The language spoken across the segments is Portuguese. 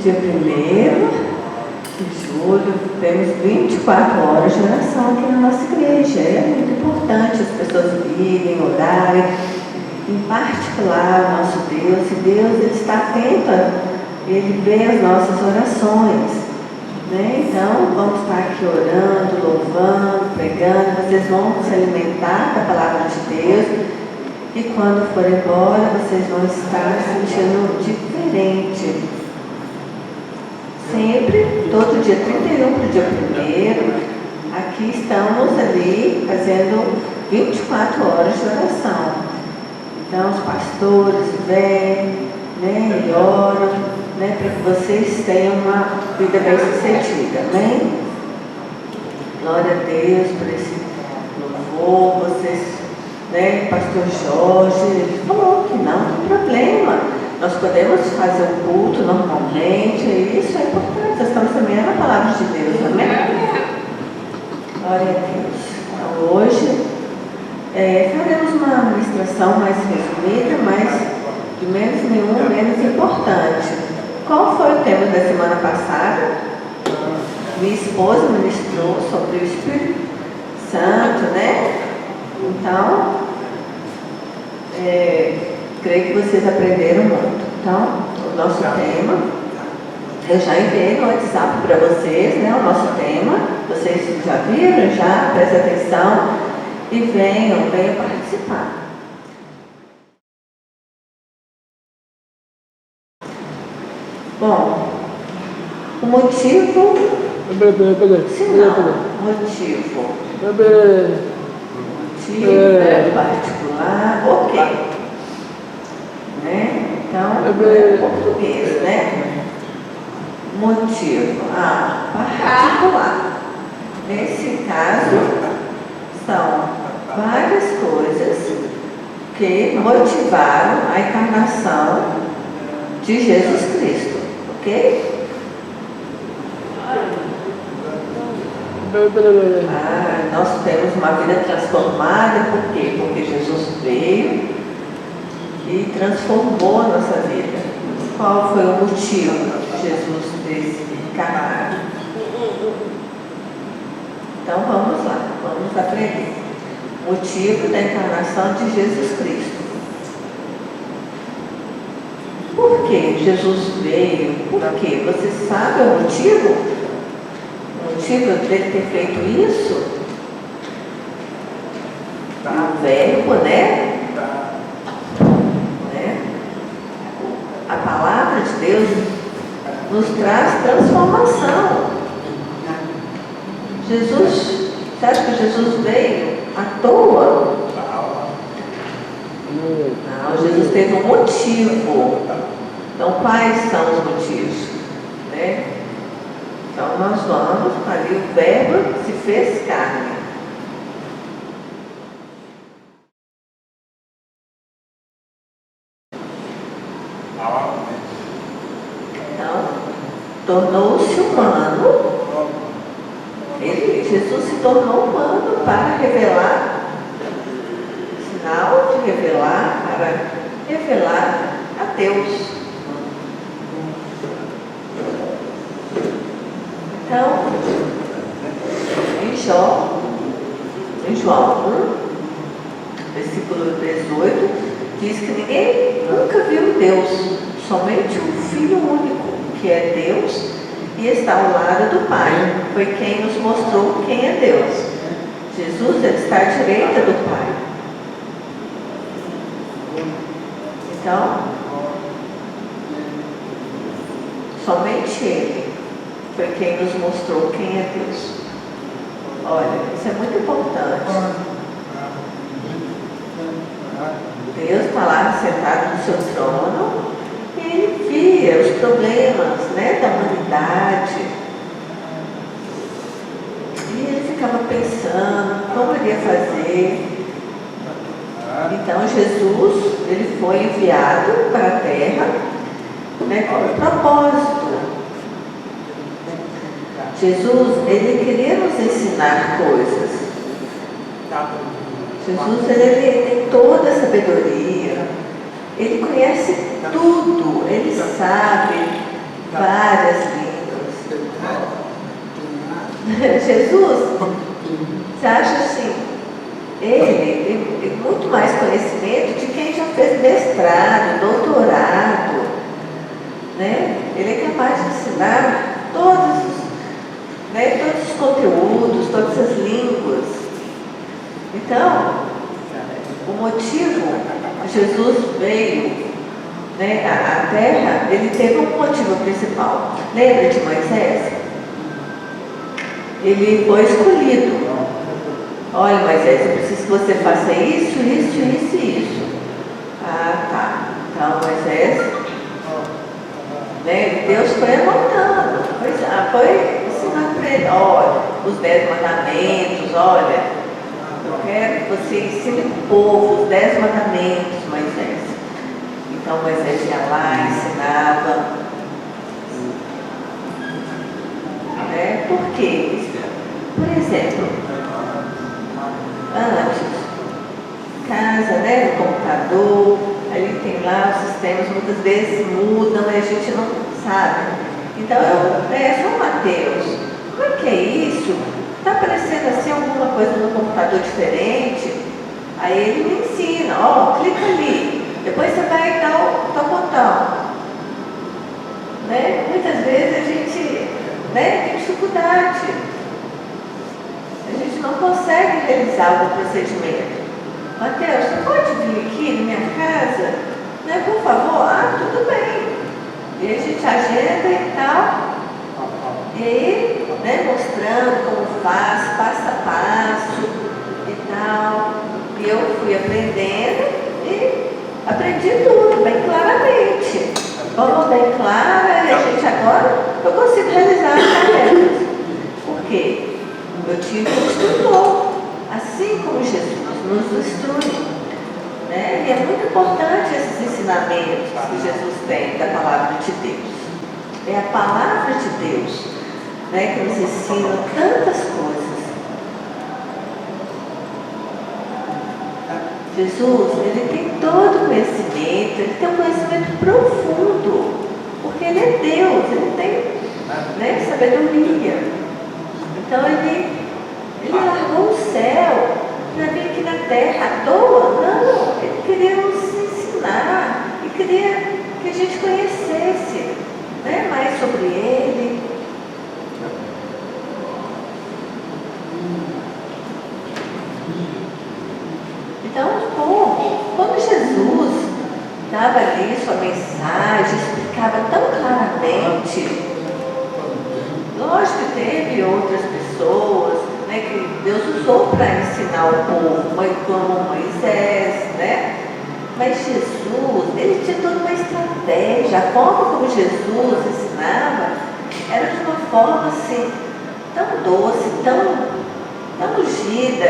dia 1º de julho, temos 24 horas de oração aqui na nossa igreja. É muito importante as pessoas virem, orarem, em particular o nosso Deus. E Deus ele está atento, Ele vê as nossas orações, né? Então, vamos estar aqui orando, louvando, pregando. Vocês vão se alimentar da palavra de Deus. E quando for embora, vocês vão estar sentindo diferente. Sempre, todo dia 31 para o dia 1º, aqui estamos ali fazendo 24 horas de oração. Então, os pastores vêm, né, e oram, né, para que vocês tenham uma vida bem sucedida, amém? Glória a Deus por esse louvor. Vocês, né, pastor Jorge, ele falou que não tem problema, nós podemos fazer o culto normalmente, e isso é importante, nós estamos também na palavra de Deus, amém? Glória a Deus. Então, hoje faremos uma ministração mais resumida, mas de menos importante. Qual foi o tema da semana passada? Minha esposa ministrou sobre o Espírito Santo, né? Então, creio que vocês aprenderam muito. Então, o nosso tema, eu já enviei no WhatsApp para vocês, né? O nosso tema, vocês já viram, já? Prestem atenção e venham participar. Bom, o motivo... Motivo particular, ok. Né? Então, português, né? Motivo, particular. Nesse caso, são várias coisas que motivaram a encarnação de Jesus Cristo, ok? Nós temos uma vida transformada, por quê? Porque Jesus veio e transformou a nossa vida. Qual foi o motivo de Jesus ter encarnado? Então vamos lá, vamos aprender. Motivo da encarnação de Jesus Cristo. Por que Jesus veio? Por quê? Você sabe o motivo? O motivo dele ter feito isso? O verbo, né? A palavra de Deus nos traz transformação. Você acha que Jesus veio à toa? Não, Jesus teve um motivo. Então, quais são os motivos? Né? Então, nós vamos ali, o verbo se fez carne. Então, tornou-se humano. Jesus se tornou humano para revelar, sinal de revelar, para revelar a Deus. Então, em João 1, versículo 18, diz que ninguém nunca viu Deus, somente o Filho único, que é Deus e está ao lado do Pai. Foi quem nos mostrou quem é Deus. Jesus ele está à direita do Pai. Então, somente Ele foi quem nos mostrou quem é Deus. Olha, isso é muito importante. Deus está lá sentado no seu trono e Ele via os problemas, né, da humanidade. E Ele ficava pensando como Ele ia fazer. Então Jesus, Ele foi enviado para a terra, né, com um propósito. Jesus, Ele queria nos ensinar coisas. Jesus, Ele tem toda a sabedoria, Ele conhece tudo, Ele sabe várias línguas. Jesus, você acha assim, ele tem muito mais conhecimento de quem já fez mestrado, doutorado, né? Ele é capaz de ensinar todos os conteúdos, todas as línguas. Então, o motivo que Jesus veio, né, à Terra, ele teve um motivo principal. Lembra de Moisés? Ele foi escolhido. Olha, Moisés, eu preciso que você faça isso, isso, isso e isso. Ah, tá. Então, Moisés, né, Deus foi anotando, foi ensinando para ele, olha, os 10 mandamentos, olha, eu quero que você ensine o povo os 10 mandamentos, Moisés. Então Moisés ia lá, ensinava. Né? Por quê? Por exemplo, antes, casa, né, no computador, ali tem lá os sistemas, muitas vezes mudam e a gente não sabe. Então, João Mateus, como é que é isso? Está aparecendo assim alguma coisa no computador diferente? Aí ele me ensina, clica ali, depois você vai dar o botão. Né? Muitas vezes a gente, né, tem dificuldade. A gente não consegue realizar algum procedimento. Mateus, você pode vir aqui na minha casa? Né, por favor? Tudo bem. E a gente agenda e tal. E aí, né, mostrando como faz, passo a passo e tal. E eu fui aprendendo e aprendi tudo bem claramente. Como bem clara, e a gente agora, eu consigo realizar as tarefas. Por quê? Eu tive um instrutor, assim como Jesus nos instrui. Né? E é muito importante esses ensinamentos que Jesus tem da palavra de Deus. É a palavra de Deus, né, que nos ensina tantas coisas. Jesus, ele tem todo o conhecimento, ele tem um conhecimento profundo, porque ele é Deus, ele tem, né, sabedoria. Então ele largou o céu para vir aqui na terra à toa. Não, ele queria nos ensinar e queria que a gente conhecesse, né, mais sobre ele. Então, quando Jesus dava ali sua mensagem, explicava tão claramente, lógico que teve outras pessoas, né, que Deus usou para ensinar o povo, como Moisés, né? Mas Jesus, ele tinha toda uma estratégia. A forma como Jesus ensinava era de uma forma assim, tão doce, tão ungida.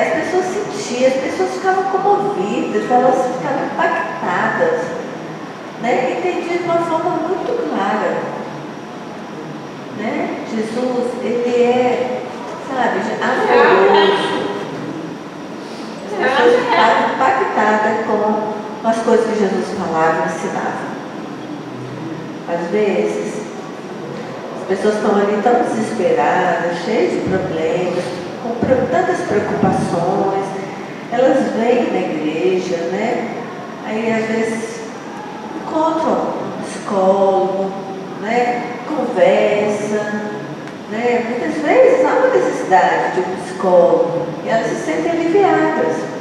As pessoas sentiam, as pessoas ficavam comovidas, elas ficavam impactadas, né? Entendiam de uma forma muito clara. Né? Jesus, ele é, sabe, amoroso. As pessoas ficaram impactadas com as coisas que Jesus falava e ensinava. Às vezes, as pessoas estão ali tão desesperadas, cheias de problemas, com tantas preocupações, elas vêm na igreja, né? Aí às vezes encontram um psicólogo, né? Conversa, né? Muitas vezes há uma necessidade de um psicólogo e elas se sentem aliviadas.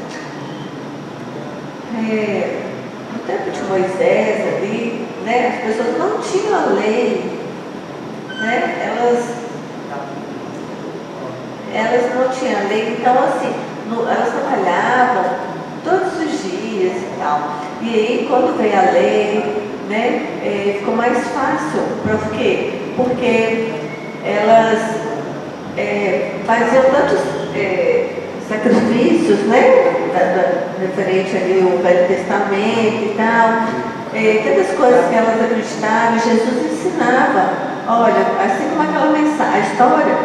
No tempo de Moisés ali, né? As pessoas não tinham a lei, né? Elas não tinham a lei, então assim, elas trabalhavam todos os dias e tal. E aí quando veio a lei, né, ficou mais fácil. Por quê? Porque elas faziam tantos sacrifícios, né, referente ali ao Velho Testamento e tal, tantas coisas que elas acreditavam. Jesus ensinava. Olha, assim como aquela mensagem, a história,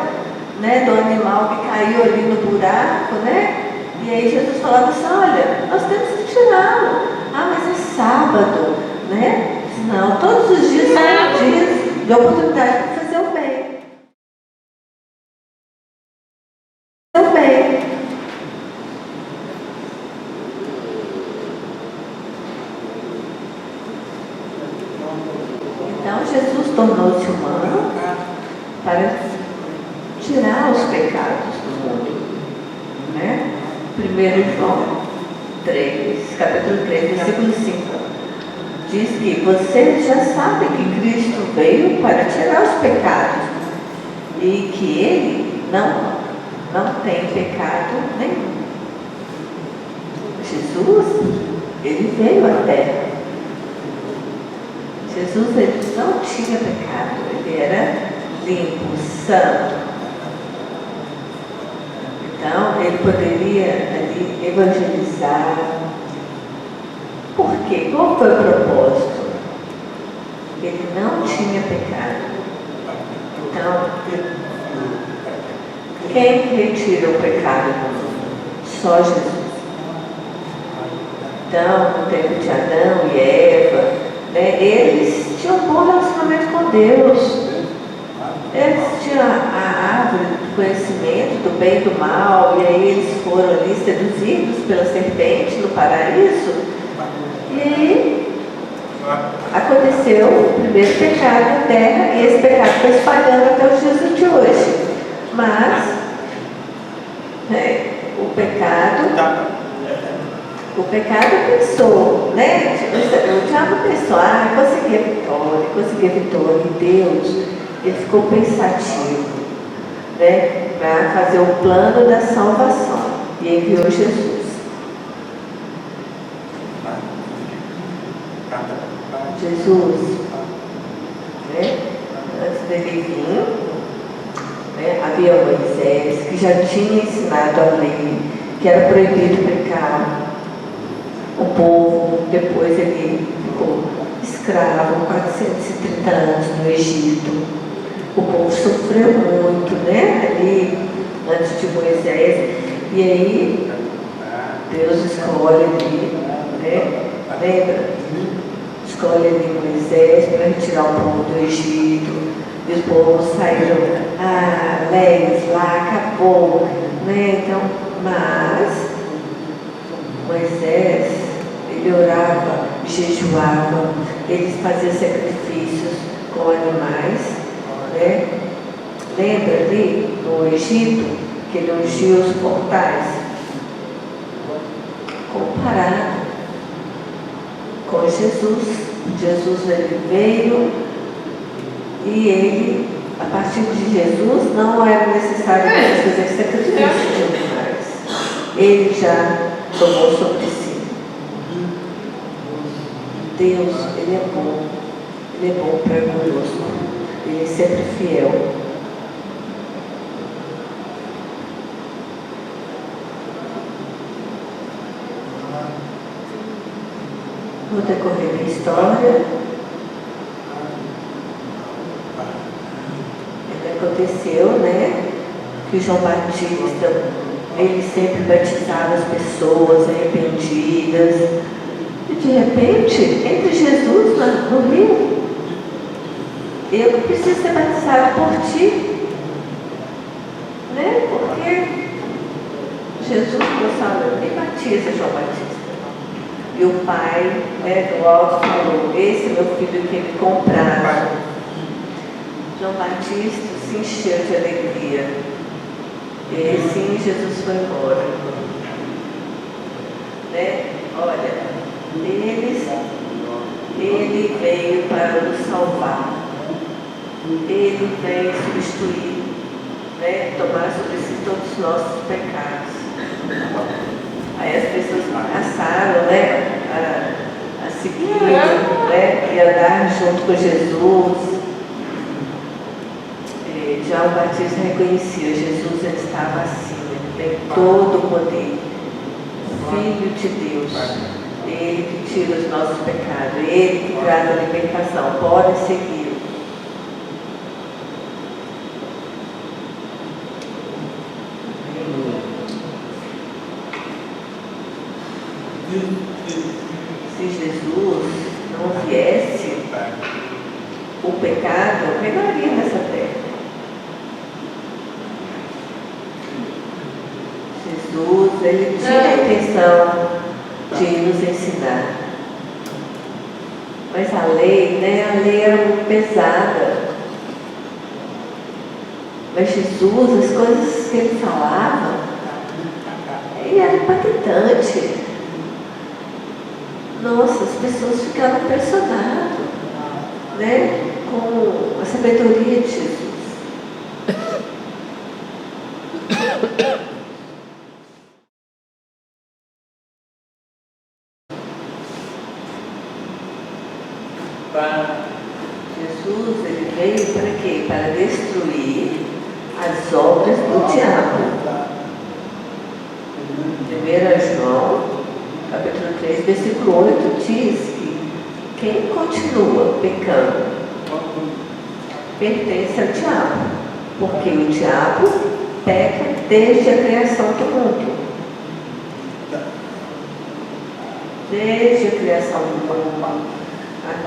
né, do animal que caiu ali no buraco, né? E aí Jesus falava assim, olha, nós temos que tirá-lo. Mas é sábado, né? Não, todos os dias são dias de oportunidade para fazer o bem. O bem. Então Jesus tornou-se humano para tirar os pecados do mundo. Né? 1 João 3, capítulo 3, versículo 5. Diz que vocês já sabem que Cristo veio para tirar os pecados e que Ele não tem pecado nenhum. Jesus, Ele veio à Terra. Jesus, Ele não tinha pecado, Ele era limpo, santo. Então, Ele poderia ali evangelizar. Por quê? Qual foi o propósito? Ele não tinha pecado. Então, quem retira o pecado do mundo? Só Jesus. Então, no tempo de Adão e Eva, né, eles tinham um bom relacionamento com Deus. Eles tinham a árvore do conhecimento do bem e do mal, e aí eles foram ali seduzidos pela serpente no paraíso. E aí aconteceu o primeiro pecado na terra, e esse pecado foi espalhando até os dias de hoje. Mas o pecado pensou, né? O diabo pensou, consegui a vitória, e Deus, ele ficou pensativo, né? Para fazer o plano da salvação, e enviou Jesus. Jesus, né? Antes dele vir, né? Havia Moisés, que já tinha ensinado a lei, que era proibido pecar. O povo, depois ele ficou escravo 430 anos no Egito. O povo sofreu muito, né? Ali, antes de Moisés. E aí, Deus escolhe ali, né? Lembra? Escolhe ali Moisés para retirar o povo do Egito. E os povos saíram alegres lá, acabou, né? Então, mas Moisés, ele orava, jejuava, ele fazia sacrifícios com animais, né? Lembra ali no Egito que ele ungiu os portais? Comparado com Jesus. Jesus, ele veio e ele, a partir de Jesus, não era necessário mais fazer sacrifício de animais. Ele já tomou sobre si. Deus, Ele é bom para conosco, Ele é sempre fiel. No decorrer da história, aconteceu, né, que João Batista, ele sempre batizava as pessoas arrependidas. E de repente, entre Jesus no rio, eu preciso ser batizado por ti, né? Porque Jesus falou, me batiza, João Batista. E o pai, né, do alto falou, esse é meu filho que me compraram. João Batista se encheu de alegria. E assim Jesus foi embora. Né? Olha, ele veio para nos salvar. Ele veio substituir, né? Tomar sobre si todos os nossos pecados. Aí as pessoas passaram, né? A seguir, né? E andar junto com Jesus. Já o Batista reconhecia, Jesus, ele estava acima, ele tem todo o poder. Filho de Deus, ele que tira os nossos pecados, ele que traz a libertação. Pode seguir. Se Jesus não viesse, o pecado reinaria nessa terra. Jesus, ele tinha a intenção de nos ensinar. Mas a lei, né? A lei era muito pesada. Mas Jesus, as coisas que ele falava, ele era impactante. Nossa, as pessoas ficavam impressionadas, né? Com a sabedoria de Jesus. Jesus, ele veio para quê? Para destruir as obras do diabo. 1 João, capítulo 3, versículo 8, diz que quem continua pecando pertence ao diabo, porque o diabo peca desde a criação do mundo. Desde a criação do mundo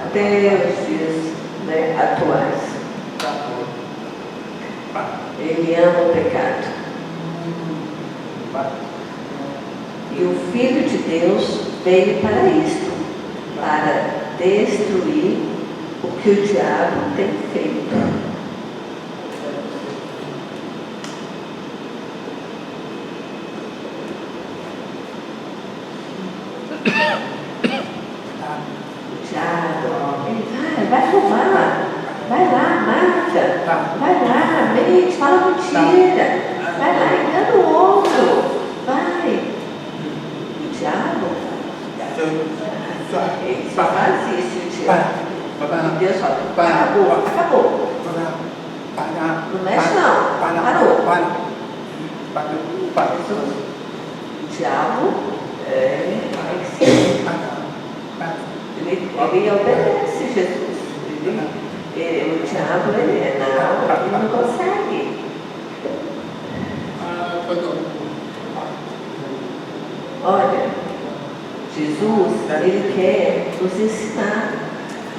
até os dias, né, atuais. Ele ama o pecado. E o Filho de Deus veio para isto, para destruir o que o diabo tem feito. Vai roubar, vai lá, mata, vai lá, mente, fala mentira, vai lá, engana o outro, vai. O diabo, ele só faz isso, o diabo. E Deus fala, acabou. Não mexe não, parou. O diabo, ele obedece Jesus. O diabo, ele não consegue. Olha, Jesus, ele quer nos ensinar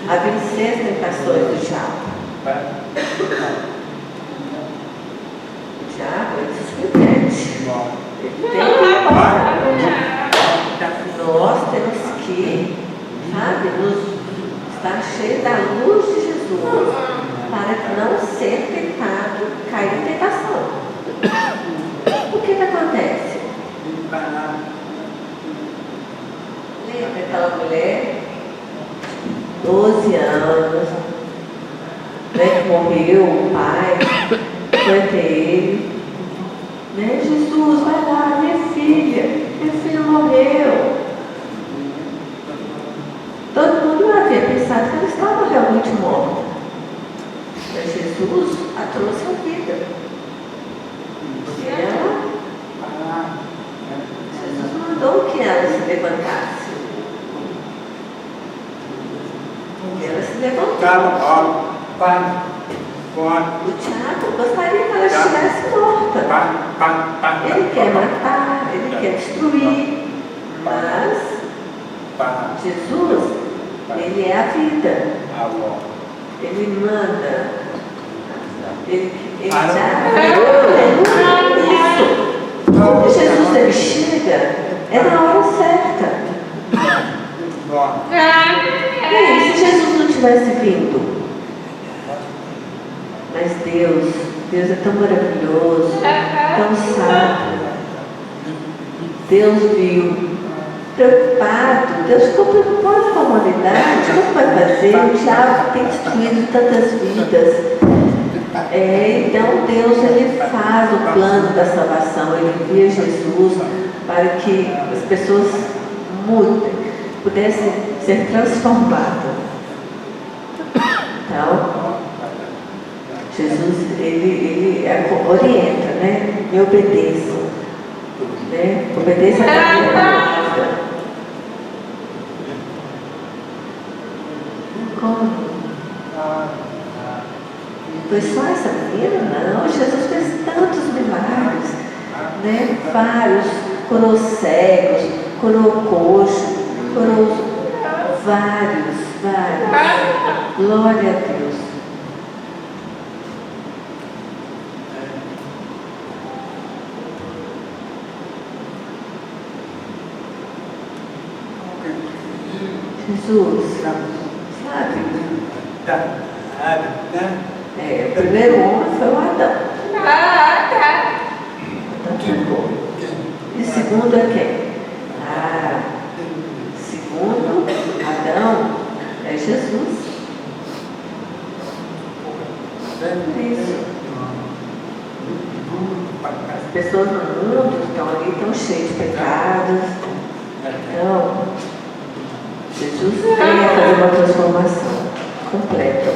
a vencer as tentações do diabo. O diabo, ele se submete. Ele tem que parar. Nós temos que, sabe, estar cheio da luz de Jesus para que não ser tentado, cair em tentação. O que acontece? Lembra aquela mulher, 12 anos, né, que morreu, o pai, foi até ele, né? Jesus, vai lá, minha filha morreu. Todo mundo não havia pensado que ela estava realmente morta. Mas Jesus a trouxe à vida. E Jesus mandou que ela se levantasse. E ela se levantou. O diabo gostaria que ela estivesse morta. Ele quer matar, ele quer destruir. Mas Jesus, ele é a vida. Ele manda. Ele dá isso. Quando Jesus ele chega, é na hora certa. E aí, se Jesus não tivesse vindo? Mas Deus é tão maravilhoso, tão sábio. Deus viu. Preocupado, Deus ficou preocupado com a humanidade. Como vai fazer? O diabo tem destruído tantas vidas. Então Deus ele faz o plano da salvação. Ele envia Jesus para que as pessoas mudem, pudessem ser transformadas. Então Jesus ele orienta, né? Me obedeça, né? Obedeça a minha palavra. Como? Foi só essa menina? Não, Jesus fez tantos milagres, né? Vários, curou cegos, curou coxo, curou vários. Vários. Glória a Deus. Jesus, sabe? O primeiro homem foi o Adão. Adão ficou. E o segundo é quem? Segundo Adão é Jesus. Isso. As pessoas no mundo estão ali, estão cheias de pecados. Então, Jesus veio fazer uma transformação completa.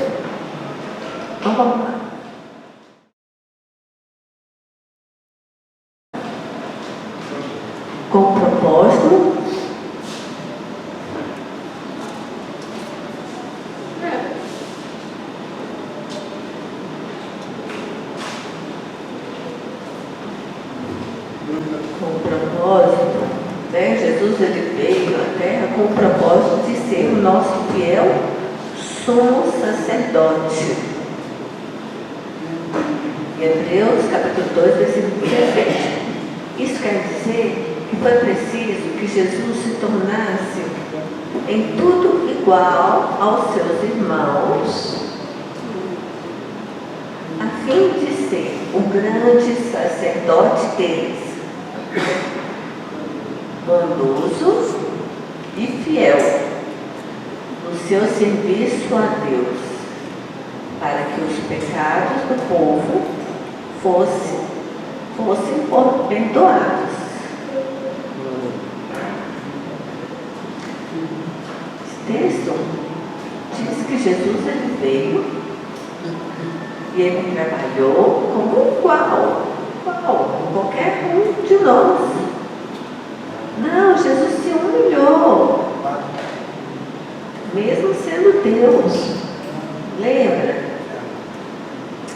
Então vamos lá. Com o propósito né? Jesus ele veio à Terra com o propósito de ser o nosso fiel sumo sacerdote. Em Hebreus capítulo 2, versículo 17. Isso quer dizer que foi preciso que Jesus se tornasse em tudo igual aos seus irmãos, a fim de ser o grande sacerdote deles, bondoso e fiel no seu serviço a Deus, para que os pecados do povo fossem perdoados. Esse texto diz que Jesus ele veio e ele trabalhou como igual com qualquer um de nós. Não, Jesus se humilhou, mesmo sendo Deus.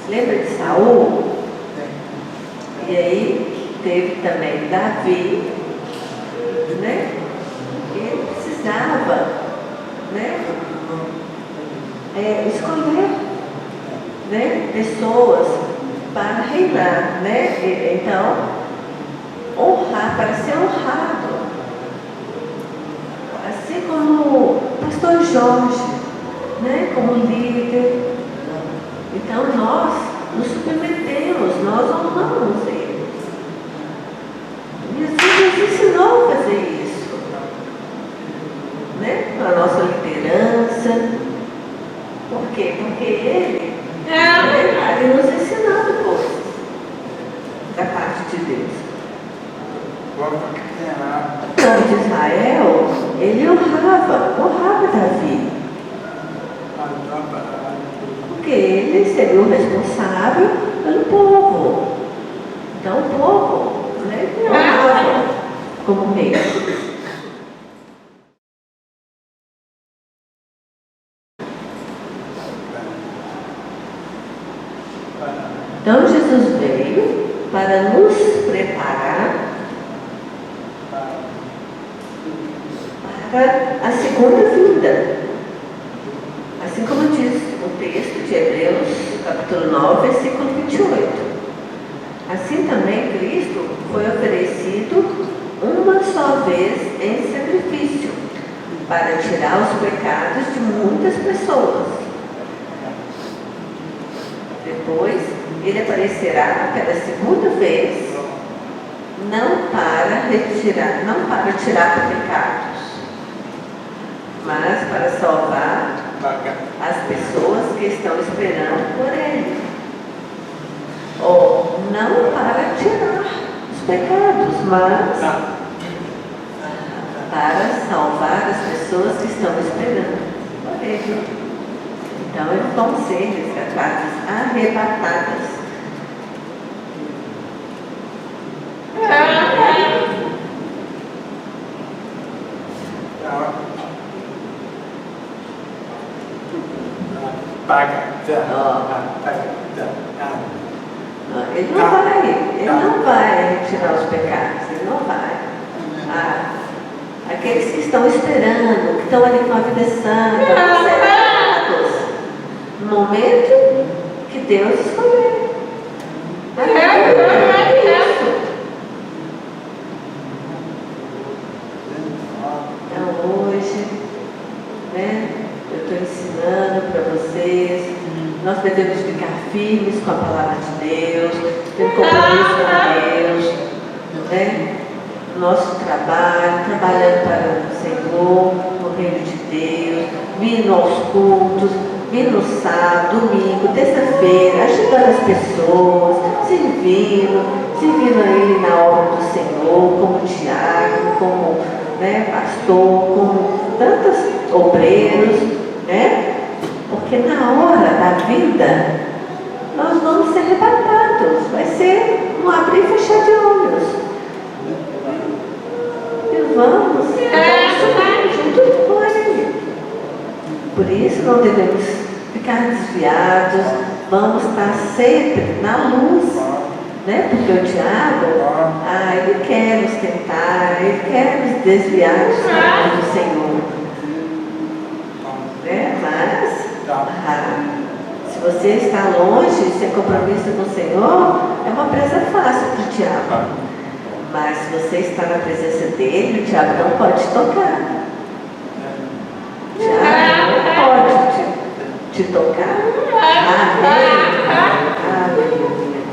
Lembra de Saul? E aí teve também Davi, né? Ele precisava, né? Escolher, né? Pessoas para reinar, né? Então, honrar, para ser honrado. Assim como o pastor Jorge, né? Como líder. Então nós nos submetemos, nós honramos ele. Jesus nos ensinou a fazer isso, né? A nossa liderança. Por quê? Porque ele nos ensinando coisas da parte de Deus. O povo de Israel, ele honrava Davi. Porque ele seria o responsável pelo povo. Então o povo, né, honrava como rei. Então Jesus veio para nos preparar para a segunda vinda. Assim como diz o texto de Hebreus, capítulo 9, versículo 28. Assim também Cristo foi oferecido uma só vez em sacrifício, para tirar os pecados de muitas pessoas. Depois, ele aparecerá pela segunda vez, não para tirar pecados, mas para salvar as pessoas que estão esperando por ele. Ou não para tirar os pecados, mas para salvar as pessoas que estão esperando por ele. Então eles vão ser resgatadas, arrebatadas. Ele não vai retirar os pecados, ele não vai. Aqueles que estão esperando, que estão ali com a vida santa, observados, no momento que Deus escolher. Isso. Então hoje, né, eu estou ensinando para vocês, nós devemos ficar firmes com a palavra de Deus, ter compromisso com Deus, né? Nosso trabalho, trabalhando para o Senhor, no reino de Deus, vindo aos cultos, vindo no sábado, domingo, terça-feira, ajudando as pessoas, servindo aí na obra do Senhor, como diácono, como, né, pastor, como tantos obreiros, né? Porque na hora da vida, nós vamos ser arrebatados, vai ser um abrir e fechar de olhos. E vamos subir junto com Ele. Por isso não devemos ficar desviados, vamos estar sempre na luz, né? Porque o diabo, ele quer nos tentar, ele quer nos desviar dos caminhos do Senhor. Né? Mas, se você está longe, sem compromisso com o Senhor, é uma presa fácil para o diabo. Mas se você está na presença dele, o diabo não pode te tocar. O diabo não pode te tocar. Amém. Aleluia.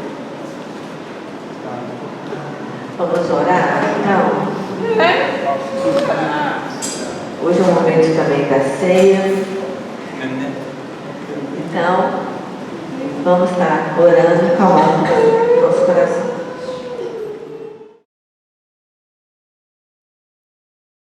Vamos orar? Então, hoje é o momento também da ceia. Então, vamos estar orando, calmando nosso coração.